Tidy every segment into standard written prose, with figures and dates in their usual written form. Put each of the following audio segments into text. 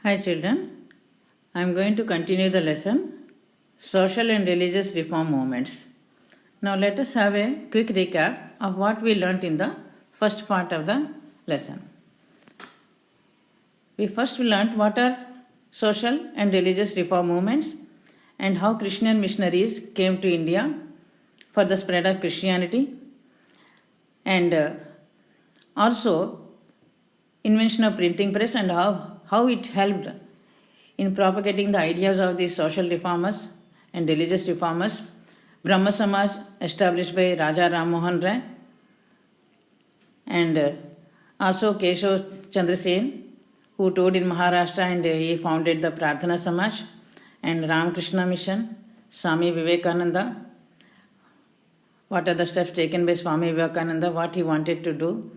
Hi children, I am going to continue the lesson Social and Religious Reform Movements. Now let us have a quick recap of what we learnt in the first part of the lesson. We first learnt what are social and religious reform movements and how Christian missionaries came to India for the spread of Christianity, and also invention of printing press and how it helped in propagating the ideas of the social reformers and religious reformers. Brahma Samaj established by Raja Ram Mohan Rai, and also Keshav Chandra Sen, who toured in Maharashtra, and he founded the Prarthana Samaj, and Ramakrishna Mission, Swami Vivekananda. What are the steps taken by Swami Vivekananda, what he wanted to do,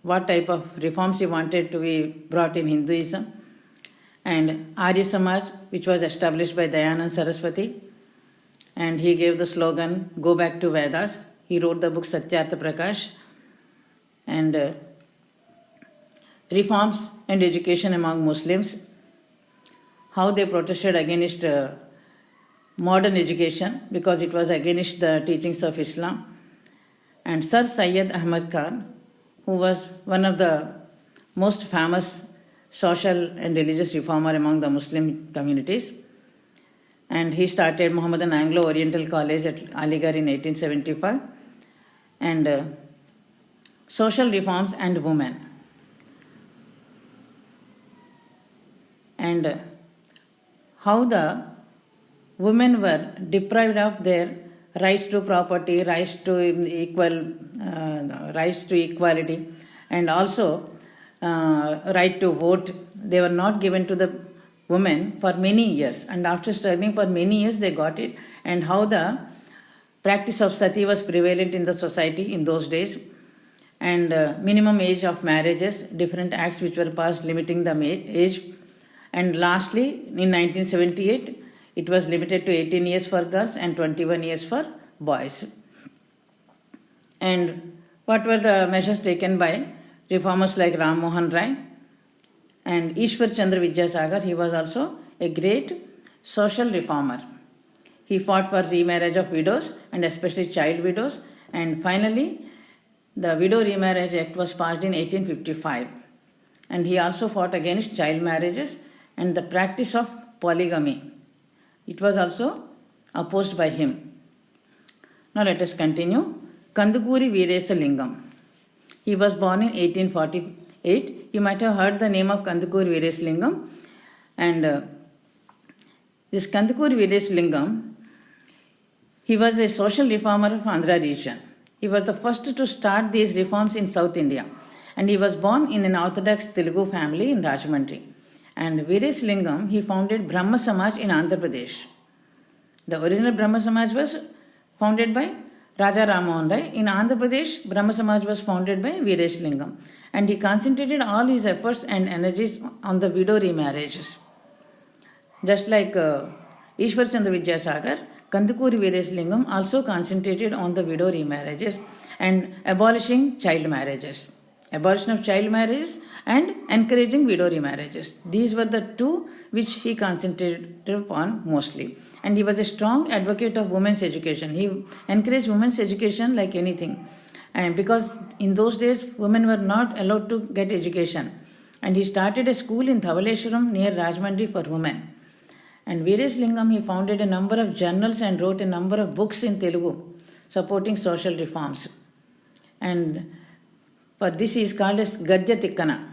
what type of reforms he wanted to be brought in Hinduism, and Arya Samaj, which was established by Dayanand Saraswati, and he gave the slogan, "Go back to Vedas." He wrote the book Satyartha Prakash, and reforms and education among Muslims, how they protested against modern education because it was against the teachings of Islam, and Sir Syed Ahmad Khan, who was one of the most famous social and religious reformer among the Muslim communities. And he started Mohammedan Anglo-Oriental College at Aligarh in 1875. And social reforms and women. And how the women were deprived of their rights to property, rights to equality, and also right to vote. They were not given to the women for many years, and after struggling for many years they got it. And how the practice of sati was prevalent in the society in those days, and minimum age of marriages, different acts which were passed limiting the age. And lastly, in 1978, it was limited to 18 years for girls and 21 years for boys. And what were the measures taken by reformers like Ram Mohan Rai and Ishwar Chandra Vidyasagar? He was also a great social reformer. He fought for remarriage of widows and especially child widows. And finally, the Widow Remarriage Act was passed in 1855. And he also fought against child marriages and the practice of polygamy. It was also opposed by him. Now let us continue. Kandukuri Veeresa Lingam. He was born in 1848. You might have heard the name of Kandukuri Veeresa Lingam. And this Kandukuri Veeresa Lingam, he was a social reformer of Andhra region. He was the first to start these reforms in South India. And he was born in an Orthodox Telugu family in Rajahmundry. And Veeresa Lingam, he founded Brahma Samaj in Andhra Pradesh. The original Brahma Samaj was founded by Raja Ram Mohan Rai. In Andhra Pradesh, Brahma Samaj was founded by Veeresa Lingam. And he concentrated all his efforts and energies on the widow remarriages. Just like Ishwar Chandra Vidyasagar, Kandukuri Veeresa Lingam also concentrated on the widow remarriages and abolishing child marriages. Abolition of child marriages and encouraging widow remarriages. These were the two which he concentrated upon mostly. And he was a strong advocate of women's education. He encouraged women's education like anything. And because in those days, women were not allowed to get education. And he started a school in Dhavaleshwaram near Rajahmundry for women. And Veeresa Lingam, he founded a number of journals and wrote a number of books in Telugu supporting social reforms. And for this he is called as Gadya Tikkana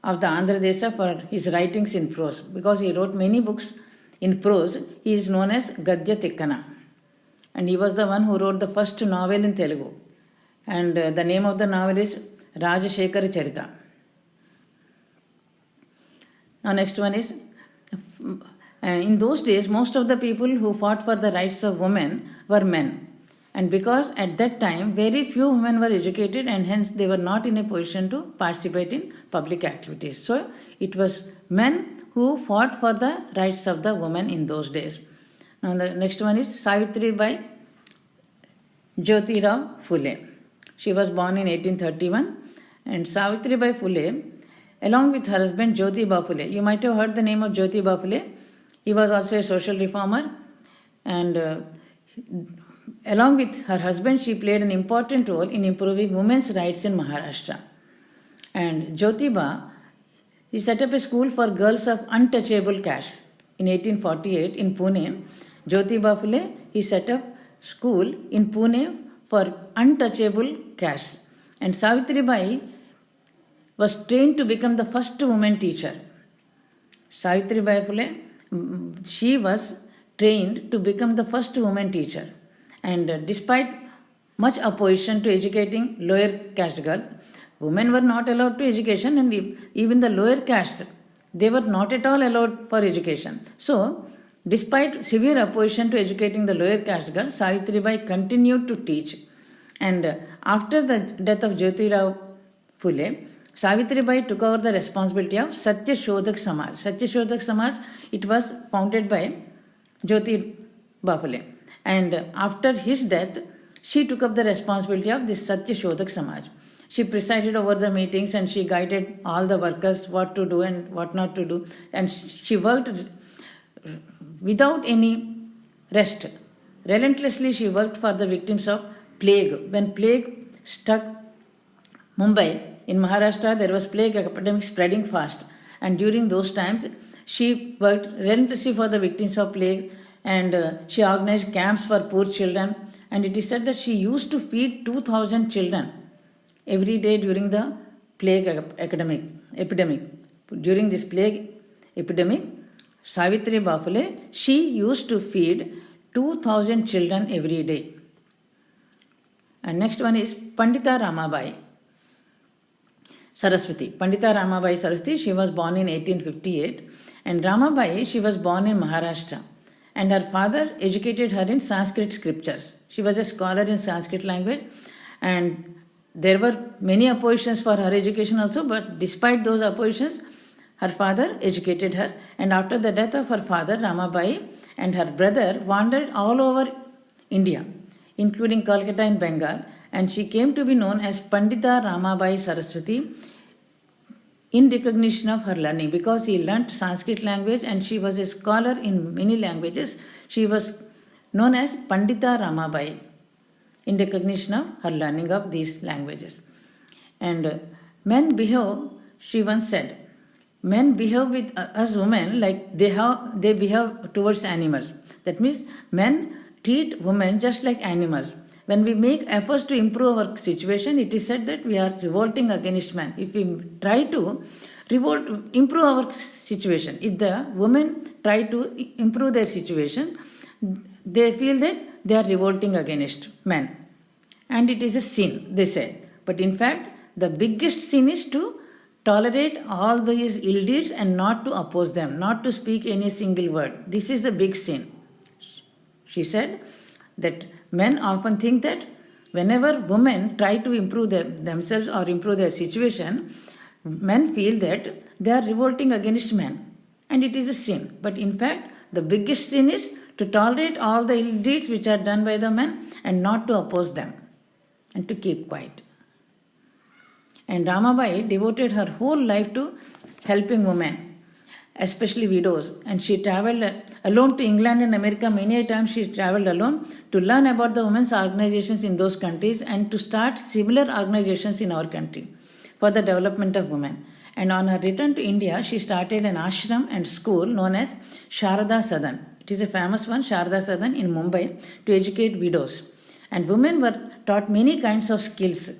of the Andhra Desha for his writings in prose. Because he wrote many books in prose, he is known as Gadya Tikkana. And he was the one who wrote the first novel in Telugu. And the name of the novel is Rajashekara Charita. Now next one is, in those days, most of the people who fought for the rights of women were men. And because at that time, very few women were educated and hence they were not in a position to participate in public activities. So it was men who fought for the rights of the women in those days. Now the next one is Savitri Bai Jyotirao Phule. She was born in 1831, and Savitri Bai Phule along with her husband Jyotiba Phule. You might have heard the name of Jyotiba Phule. He was also a social reformer, and along with her husband, she played an important role in improving women's rights in Maharashtra. And Jyotiba, he set up a school for girls of untouchable caste in 1848 in Pune. Jyotiba Phule, he set up school in Pune for untouchable caste. And Savitribai was trained to become the first woman teacher. Savitribai Phule, she was trained to become the first woman teacher. And despite much opposition to educating lower caste girls, women were not allowed to education, and even the lower caste, they were not at all allowed for education. So, despite severe opposition to educating the lower caste girls, Savitribai continued to teach. And after the death of Jyotirao Phule, Savitribai took over the responsibility of Satya Shodhak Samaj. Satya Shodhak Samaj, it was founded by Jyotirao Phule. And after his death, she took up the responsibility of this Satya Shodhak Samaj. She presided over the meetings and she guided all the workers what to do and what not to do. And she worked without any rest. Relentlessly, she worked for the victims of plague. When plague struck Mumbai, in Maharashtra, there was plague epidemic spreading fast. And during those times, she worked relentlessly for the victims of plague, and she organized camps for poor children. And it is said that she used to feed 2,000 children every day during the plague epidemic. During this plague epidemic, Savitribai Phule, she used to feed 2,000 children every day. And next one is Pandita Ramabai Saraswati. Pandita Ramabai Saraswati, she was born in 1858, and Ramabai, she was born in Maharashtra, and her father educated her in Sanskrit scriptures. She was a scholar in Sanskrit language, and there were many oppositions for her education also, but despite those oppositions, her father educated her. And after the death of her father, Ramabai and her brother wandered all over India, including Calcutta and Bengal, and she came to be known as Pandita Ramabai Saraswati in recognition of her learning, because she learnt Sanskrit language and she was a scholar in many languages. She was known as Pandita Ramabai in recognition of her learning of these languages. And men behave, she once said, men behave with us women like they behave towards animals. That means men treat women just like animals. When we make efforts to improve our situation, it is said that we are revolting against men. If we try to improve our situation, if the women try to improve their situation, they feel that they are revolting against men. And it is a sin, they say. But in fact, the biggest sin is to tolerate all these ill deeds and not to oppose them, not to speak any single word. This is a big sin. She said that men often think that whenever women try to improve themselves or improve their situation, men feel that they are revolting against men. And it is a sin. But in fact, the biggest sin is to tolerate all the ill deeds which are done by the men and not to oppose them and to keep quiet. And Ramabai devoted her whole life to helping women, especially widows. And she traveled alone to England and America. Many times she traveled alone to learn about the women's organizations in those countries and to start similar organizations in our country for the development of women. And on her return to India, she started an ashram and school known as Sharada Sadan. It is a famous one, Sharada Sadan in Mumbai, to educate widows. And women were taught many kinds of skills.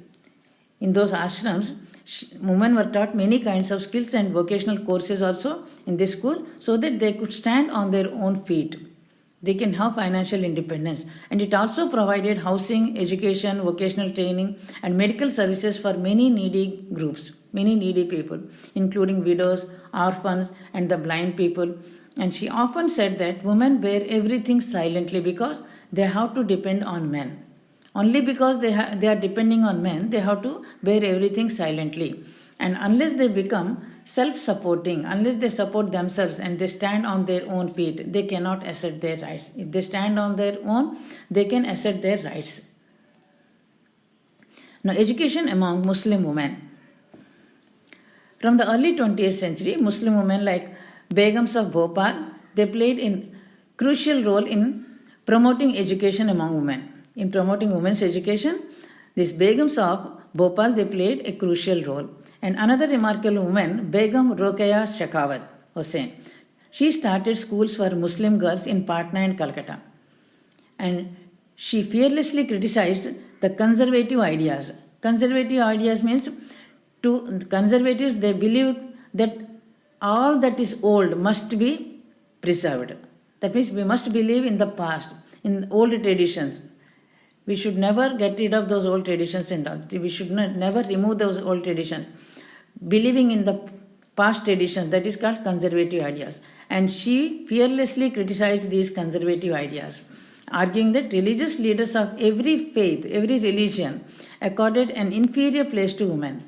In those ashrams, women were taught many kinds of skills and vocational courses also in this school, so that they could stand on their own feet. They can have financial independence. And it also provided housing, education, vocational training, and medical services for many needy groups, many needy people, including widows, orphans, and the blind people. And she often said that women bear everything silently because they have to depend on men. Only because they are depending on men, they have to bear everything silently. And unless they become self-supporting, unless they support themselves and they stand on their own feet, they cannot assert their rights. If they stand on their own, they can assert their rights. Now, education among Muslim women. From the early 20th century, Muslim women like Begums of Bhopal, they played a crucial role in promoting education among women. In promoting women's education, these Begums of Bhopal, they played a crucial role. And another remarkable woman, Begum Rokeya Shekhawat Hussain, she started schools for Muslim girls in Patna and Calcutta. And she fearlessly criticized the conservative ideas. Conservative ideas means to conservatives, they believe that all that is old must be preserved. That means we must believe in the past, in old traditions. We should never get rid of those old traditions and all. We should never remove those old traditions. Believing in the past traditions, that is called conservative ideas. And she fearlessly criticized these conservative ideas, arguing that religious leaders of every faith, every religion, accorded an inferior place to women.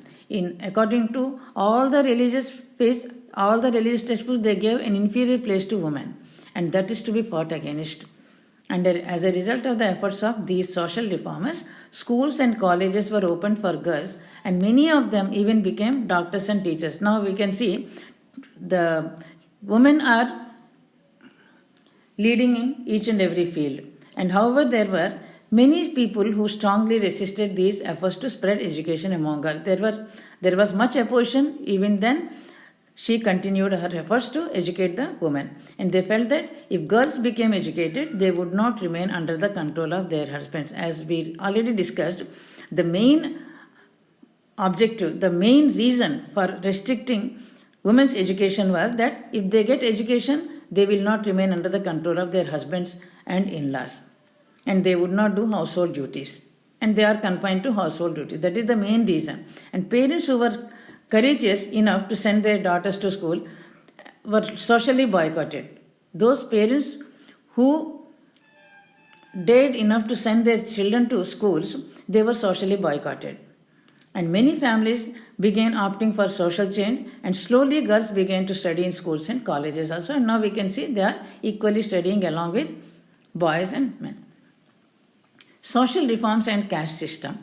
According to all the religious faiths, all the religious textbooks, they gave an inferior place to women. And that is to be fought against. And as a result of the efforts of these social reformers, schools and colleges were opened for girls, and many of them even became doctors and teachers. Now we can see the women are leading in each and every field. And however, there were many people who strongly resisted these efforts to spread education among girls. There was much opposition. Even then, she continued her efforts to educate the women. And they felt that if girls became educated, they would not remain under the control of their husbands. As we already discussed, the main objective, the main reason for restricting women's education was that if they get education, they will not remain under the control of their husbands and in-laws. And they would not do household duties. And they are confined to household duties. That is the main reason. And parents who were courageous enough to send their daughters to school were socially boycotted. Those parents who dared enough to send their children to schools, they were socially boycotted. And many families began opting for social change, and slowly girls began to study in schools and colleges also. And now we can see they are equally studying along with boys and men. Social reforms and caste system.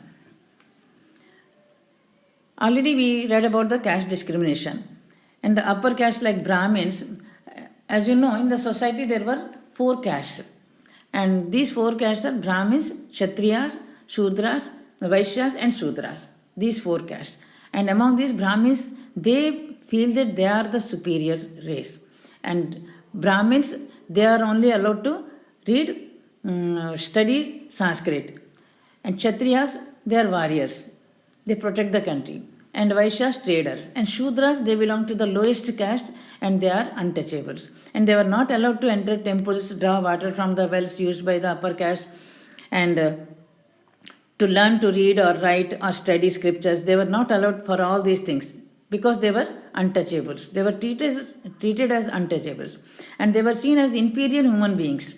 Already we read about the caste discrimination. And the upper caste like Brahmins, as you know, in the society there were 4 castes. And these 4 castes are Brahmins, Kshatriyas, Shudras, Vaishyas and Shudras. These 4 castes. And among these Brahmins, they feel that they are the superior race. And Brahmins, they are only allowed to read, study Sanskrit. And Kshatriyas, they are warriors. They protect the country. And Vaishyas, traders. And Shudras, they belong to the lowest caste and they are untouchables. And they were not allowed to enter temples, draw water from the wells used by the upper caste, and to learn to read or write or study scriptures. They were not allowed for all these things because they were untouchables. They were treated as untouchables. And they were seen as inferior human beings.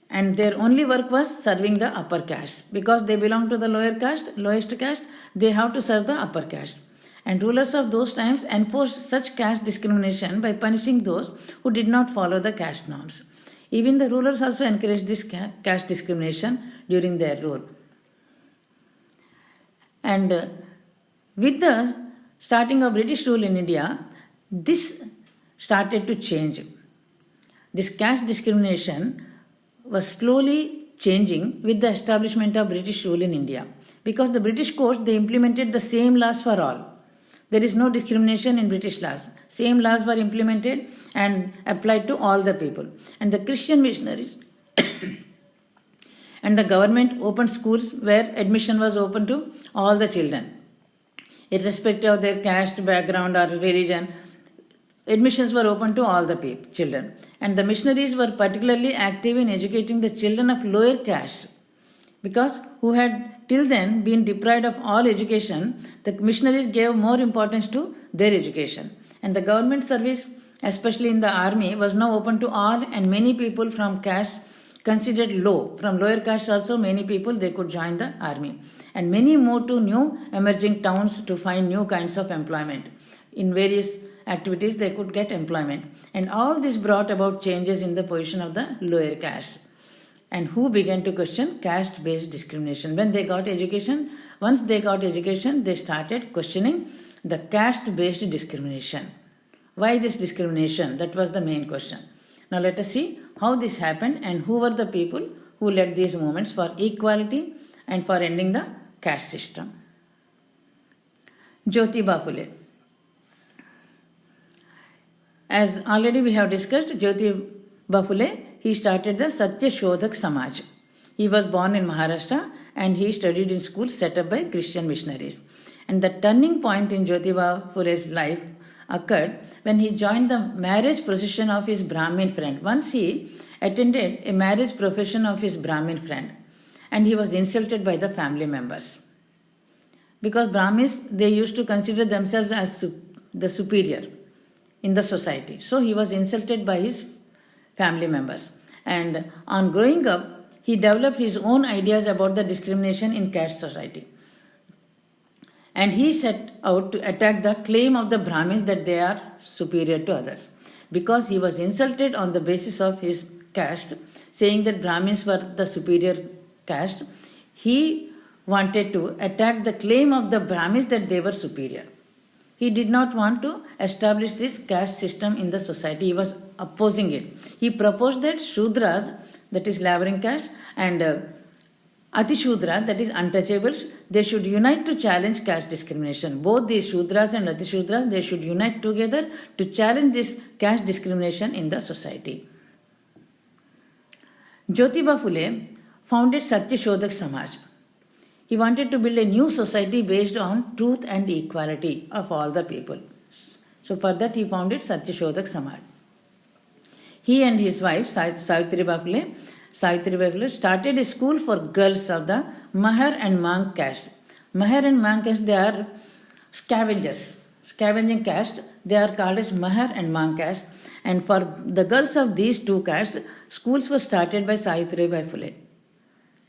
And their only work was serving the upper caste. Because they belong to the lowest caste, they have to serve the upper caste. And rulers of those times enforced such caste discrimination by punishing those who did not follow the caste norms. Even the rulers also encouraged this caste discrimination during their rule. And with the starting of British rule in India, this started to change. This caste discrimination was slowly changing with the establishment of British rule in India. Because the British courts, they implemented the same laws for all. There is no discrimination in British laws. Same laws were implemented and applied to all the people. And the Christian missionaries and the government opened schools where admission was open to all the children. Irrespective of their caste, background or religion, admissions were open to all the children. And the missionaries were particularly active in educating the children of lower caste, because who had till then been deprived of all education, the missionaries gave more importance to their education. And the government service, especially in the army, was now open to all, and many people from caste considered low, from lower caste also many people, they could join the army. And many moved to new emerging towns to find new kinds of employment. In various activities they could get employment. And all this brought about changes in the position of the lower caste. and who began to question caste-based discrimination. When they got education, once they got education, they started questioning the caste-based discrimination. Why this discrimination? That was the main question. Now let us see how this happened and who were the people who led these movements for equality and for ending the caste system. Jyotiba Phule. As already we have discussed, Jyotiba Phule, he started the Satya Shodhak Samaj. He was born in Maharashtra and he studied in schools set up by Christian missionaries. And the turning point in Jyotiba Phule's life occurred when he joined the marriage procession of his Brahmin friend. Once he attended a marriage procession of his Brahmin friend and he was insulted by the family members. Because Brahmins, they used to consider themselves as the superior in the society. So he was insulted by his family members. And on growing up, he developed his own ideas about the discrimination in caste society. And he set out to attack the claim of the Brahmins that they are superior to others. Because he was insulted on the basis of his caste, saying that Brahmins were the superior caste, he wanted to attack the claim of the Brahmins that they were superior. He did not want to establish this caste system in the society. He was opposing it. He proposed that Shudras, that is laboring caste, and Atishudras, that is untouchables, they should unite to challenge caste discrimination. Both these Shudras and Atishudras, they should unite together to challenge this caste discrimination in the society. Jyotiba Phule founded Satya Shodhak Samaj. He wanted to build a new society based on truth and equality of all the people. So for that he founded Satya Shodhak Samaj. He and his wife Savitribai Phule started a school for girls of the Mahar and Mang caste. Mahar and Mang caste, they are scavenging caste. They are called as Mahar and Mang caste. And for the girls of these two castes, schools were started by Savitribai Phule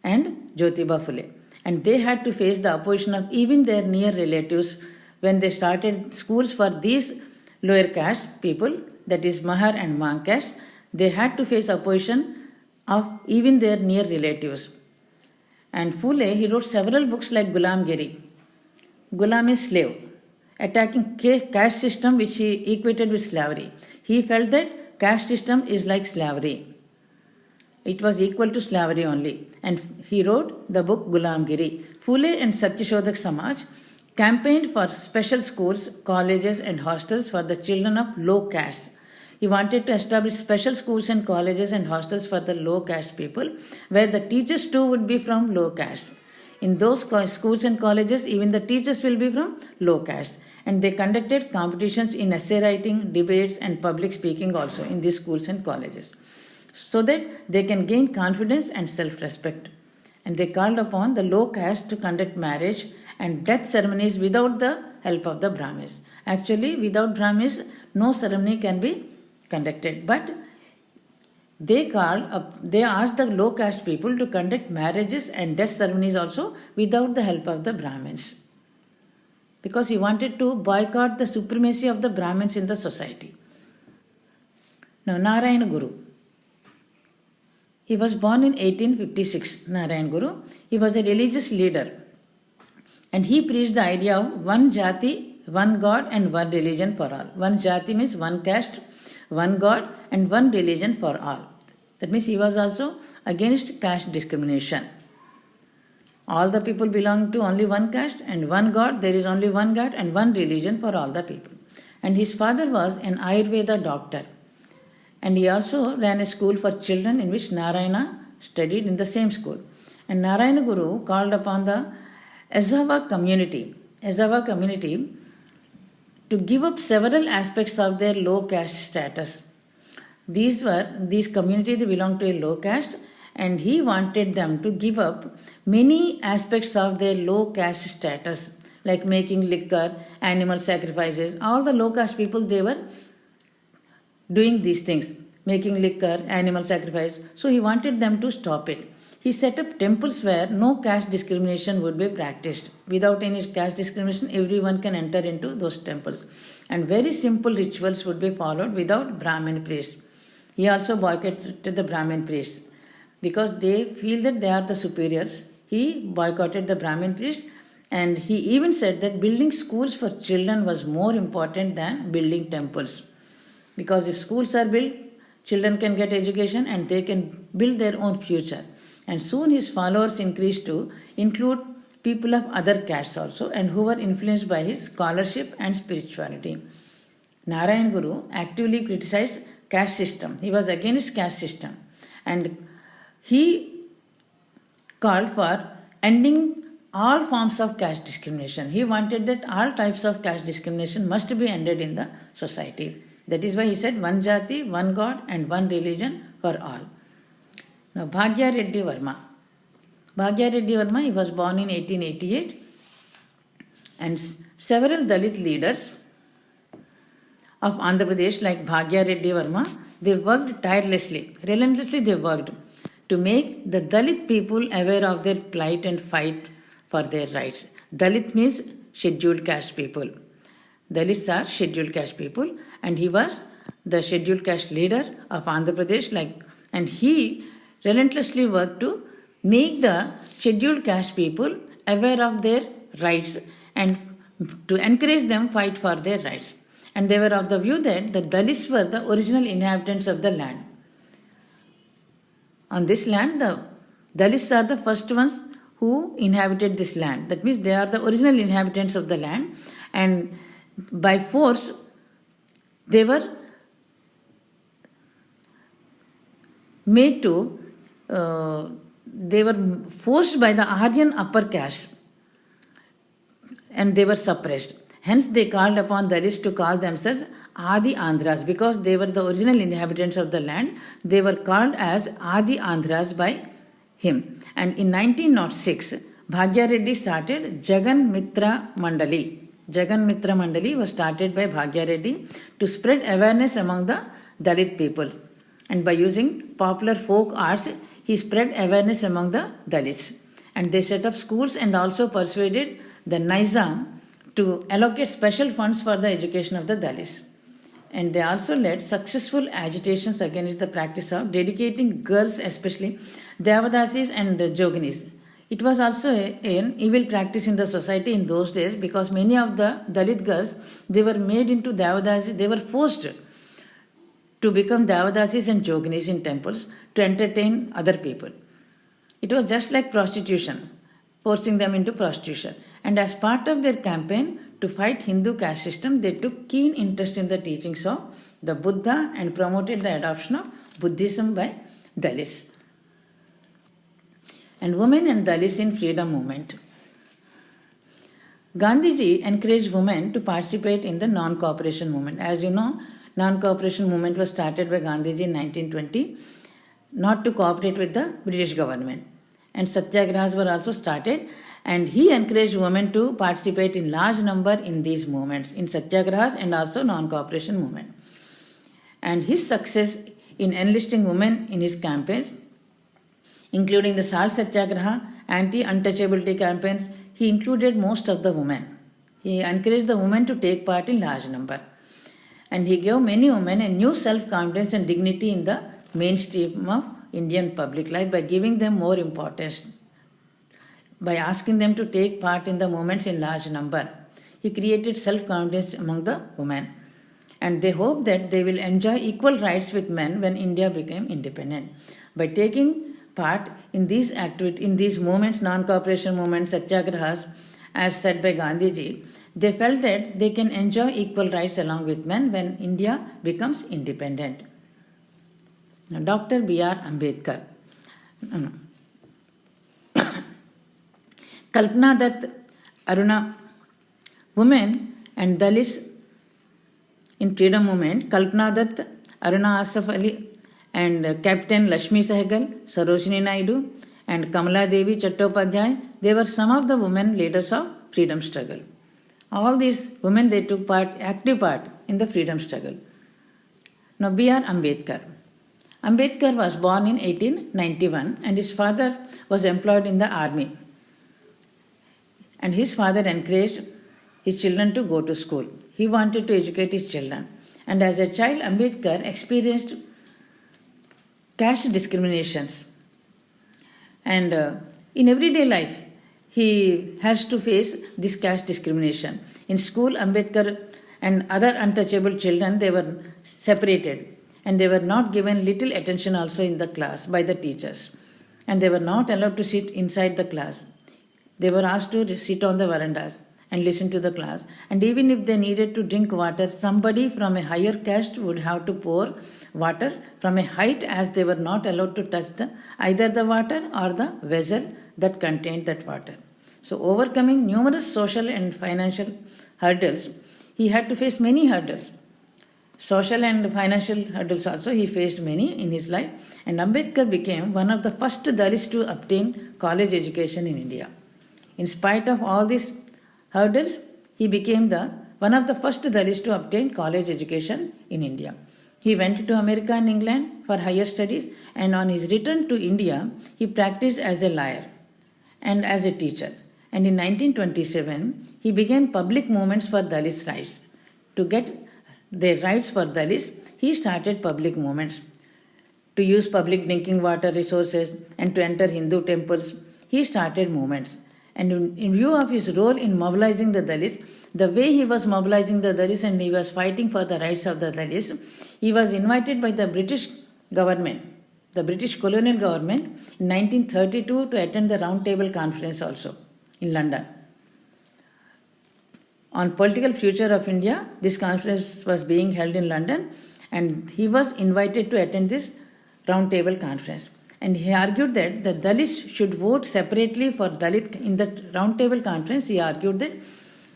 and Jyotiba Phule. And they had to face the opposition of even their near relatives when they started schools for these lower caste people, that is Mahar and Mang caste. They had to face opposition of even their near relatives. And Phule, he wrote several books like Gulamgiri. Gulam is slave, attacking caste system which he equated with slavery. He felt that caste system is like slavery. It was equal to slavery only. And he wrote the book Gulamgiri. Phule and Satya Shodhak Samaj campaigned for special schools, colleges and hostels for the children of low caste. He wanted to establish special schools and colleges and hostels for the low caste people, where the teachers too would be from low caste. In those schools and colleges, even the teachers will be from low caste. And they conducted competitions in essay writing, debates and public speaking also in these schools and colleges, so that they can gain confidence and self-respect. And they called upon the low caste to conduct marriage and death ceremonies without the help of the Brahmins. Actually, without Brahmins, no ceremony can be conducted. But they asked the low caste people to conduct marriages and death ceremonies also without the help of the Brahmins. Because he wanted to boycott the supremacy of the Brahmins in the society. Now, Narayana Guru. He was born in 1856, Narayan Guru. He was a religious leader. And he preached the idea of one jati, one God and one religion for all. One jati means one caste, one God and one religion for all. That means he was also against caste discrimination. All the people belong to only one caste and one God. There is only one God and one religion for all the people. And his father was an Ayurveda doctor. And he also ran a school for children in which Narayana studied in the same school. And Narayana Guru called upon the Ezhava community to give up several aspects of their low caste status. These community, they belonged to a low caste, and he wanted them to give up many aspects of their low caste status, like making liquor, animal sacrifices. All the low caste people, they were doing these things, making liquor, animal sacrifice. So he wanted them to stop it. He set up temples where no caste discrimination would be practiced. Without any caste discrimination, everyone can enter into those temples. And very simple rituals would be followed without Brahmin priests. He also boycotted the Brahmin priests. because they feel that they are the superiors. He boycotted the Brahmin priests, and he even said that building schools for children was more important than building temples. Because if schools are built, children can get education and they can build their own future. And soon his followers increased to include people of other castes also, and who were influenced by his scholarship and spirituality. Narayan Guru actively criticized caste system. He was against caste system, and he called for ending all forms of caste discrimination. He wanted that all types of caste discrimination must be ended in the society. That is why he said one jati, one God, and one religion for all. Now, Bhagya Reddy Verma. Bhagya Reddy Verma, he was born in 1888, and several Dalit leaders of Andhra Pradesh like Bhagya Reddy Verma, they worked tirelessly, relentlessly they worked to make the Dalit people aware of their plight and fight for their rights. Dalit means scheduled caste people. Dalits are scheduled caste people, and he was the scheduled caste leader of Andhra Pradesh, and he relentlessly worked to make the scheduled caste people aware of their rights and to encourage them fight for their rights. And they were of the view that the Dalits were the original inhabitants of the land. On this land, the Dalits are the first ones who inhabited this land. That means they are the original inhabitants of the land, and by force they were made to, they were forced by the Aryan upper caste, and they were suppressed. Hence they called upon Dalits to call themselves Adi Andhras, because they were the original inhabitants of the land. They were called as Adi Andhras by him. And in 1906, Bhagya Reddy started Jagan Mitra Mandali. Jagan Mitra Mandali was started by Bhagya Reddy to spread awareness among the Dalit people. And by using popular folk arts, he spread awareness among the Dalits. And they set up schools and also persuaded the Nizam to allocate special funds for the education of the Dalits. And they also led successful agitations against the practice of dedicating girls, especially Devadasis and Joginis. It was also an evil practice in the society in those days, because many of the Dalit girls, they were made into Devadasis. They were forced to become Devadasis and Joginis in temples to entertain other people. It was just like prostitution, forcing them into prostitution. And as part of their campaign to fight Hindu caste system, they took keen interest in the teachings of the Buddha and promoted the adoption of Buddhism by Dalits. And women and Dalits in freedom movement. Gandhiji encouraged women to participate in the non-cooperation movement. As you know, non-cooperation movement was started by Gandhiji in 1920, not to cooperate with the British government. And satyagrahas were also started, and he encouraged women to participate in large number in these movements, in satyagrahas and also non-cooperation movement. And his success in enlisting women in his campaigns, including the Salt Satyagraha, anti-untouchability campaigns, he included most of the women. He encouraged the women to take part in large number. And he gave many women a new self-confidence and dignity in the mainstream of Indian public life by giving them more importance, by asking them to take part in the movements in large number. He created self-confidence among the women. And they hoped that they will enjoy equal rights with men when India became independent. By taking part in these activities, in these movements, non-cooperation movements, satyagrahas, as said by Gandhiji, they felt that they can enjoy equal rights along with men when India becomes independent. Now, Dr. B.R. Ambedkar. Kalpana Dutt, Aruna, women and Dalits in freedom movement, Kalpana Dutt, Aruna Asaf Ali, and Captain Lakshmi Sehgal, Sarojini Naidu, and Kamala Devi Chattopadhyay, they were some of the women leaders of freedom struggle. All these women, they took part, active part in the freedom struggle. Now, B.R. Ambedkar. Ambedkar was born in 1891, and his father was employed in the army. And his father encouraged his children to go to school. He wanted to educate his children. And as a child, Ambedkar experienced caste discriminations And in everyday life, he has to face this caste discrimination. In school, Ambedkar and other untouchable children, they were separated and they were not given little attention also in the class by the teachers. And they were not allowed to sit inside the class. They were asked to sit on the verandas and listen to the class. And even if they needed to drink water, somebody from a higher caste would have to pour water from a height, as they were not allowed to touch either the water or the vessel that contained that water. So, overcoming numerous social and financial hurdles, he had to face many hurdles. Social and financial hurdles also he faced many in his life, and Ambedkar became one of the first Dalits to obtain college education in India. In spite of all these hurdles, he became one of the first Dalits to obtain college education in India. He went to America and England for higher studies, and on his return to India, he practiced as a lawyer and as a teacher. And in 1927, he began public movements for Dalits' rights. To get their rights for Dalits, he started public movements. To use public drinking water resources and to enter Hindu temples, he started movements. And in view of his role in mobilizing the Dalits, the way he was mobilizing the Dalits and he was fighting for the rights of the Dalits, he was invited by the British government, the British colonial government, in 1932 to attend the Round Table Conference also in London. On political future of India, this conference was being held in London, and he was invited to attend this Round Table Conference. And he argued that the Dalits should vote separately for Dalit. In the Round Table Conference, he argued that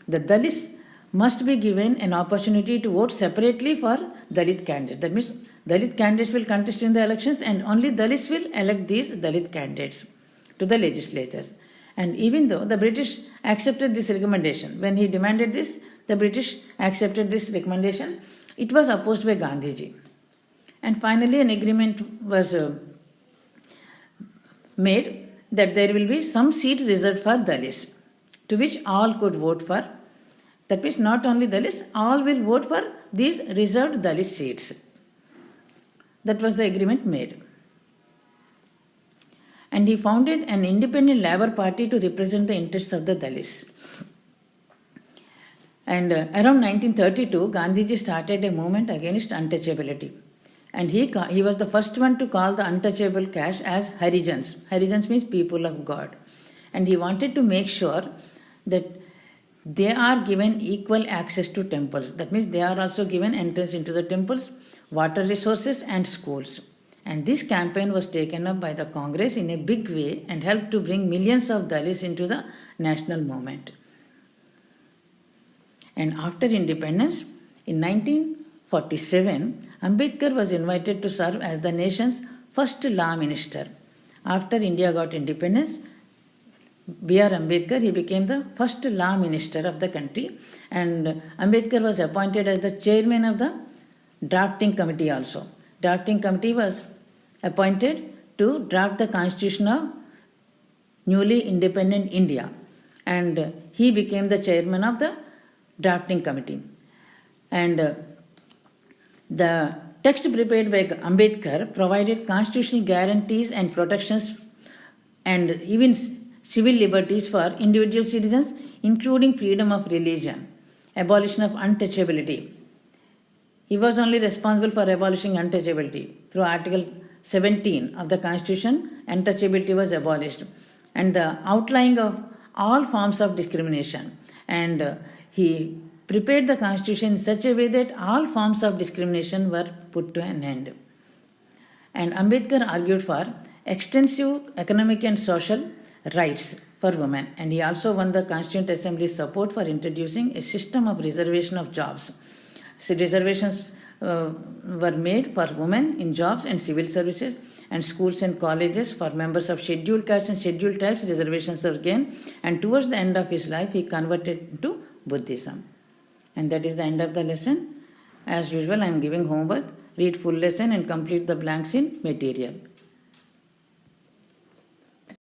the Dalits must be given an opportunity to vote separately for Dalit candidates. That means Dalit candidates will contest in the elections, and only Dalits will elect these Dalit candidates to the legislatures. And even though the British accepted this recommendation, when he demanded this, the British accepted this recommendation, it was opposed by Gandhiji. And finally, an agreement was made that there will be some seat reserved for Dalits, to which all could vote for. That means not only Dalits, all will vote for these reserved Dalit seats. That was the agreement made. And he founded an independent Labour Party to represent the interests of the Dalits. And around 1932, Gandhiji started a movement against untouchability. And he was the first one to call the untouchable caste as Harijans. Harijans means people of God. And he wanted to make sure that they are given equal access to temples. That means they are also given entrance into the temples, water resources and schools. And this campaign was taken up by the Congress in a big way and helped to bring millions of Dalits into the national movement. And after independence, in 1947, Ambedkar was invited to serve as the nation's first law minister. After India got independence, B.R. Ambedkar, he became the first law minister of the country, and Ambedkar was appointed as the chairman of the drafting committee also. Drafting committee was appointed to draft the constitution of newly independent India, and he became the chairman of the drafting committee. And the text prepared by Ambedkar provided constitutional guarantees and protections and even civil liberties for individual citizens, including freedom of religion, abolition of untouchability. He was only responsible for abolishing untouchability. Through Article 17 of the Constitution, untouchability was abolished, and the outlying of all forms of discrimination. And he prepared the Constitution in such a way that all forms of discrimination were put to an end. And Ambedkar argued for extensive economic and social rights for women, and he also won the Constituent Assembly's support for introducing a system of reservation of jobs. So reservations were made for women in jobs and civil services, and schools and colleges for members of scheduled castes and scheduled tribes. Reservations were gained, and towards the end of his life, he converted into Buddhism. And that is the end of the lesson. As usual, I am giving homework. Read full lesson and complete the blanks in material.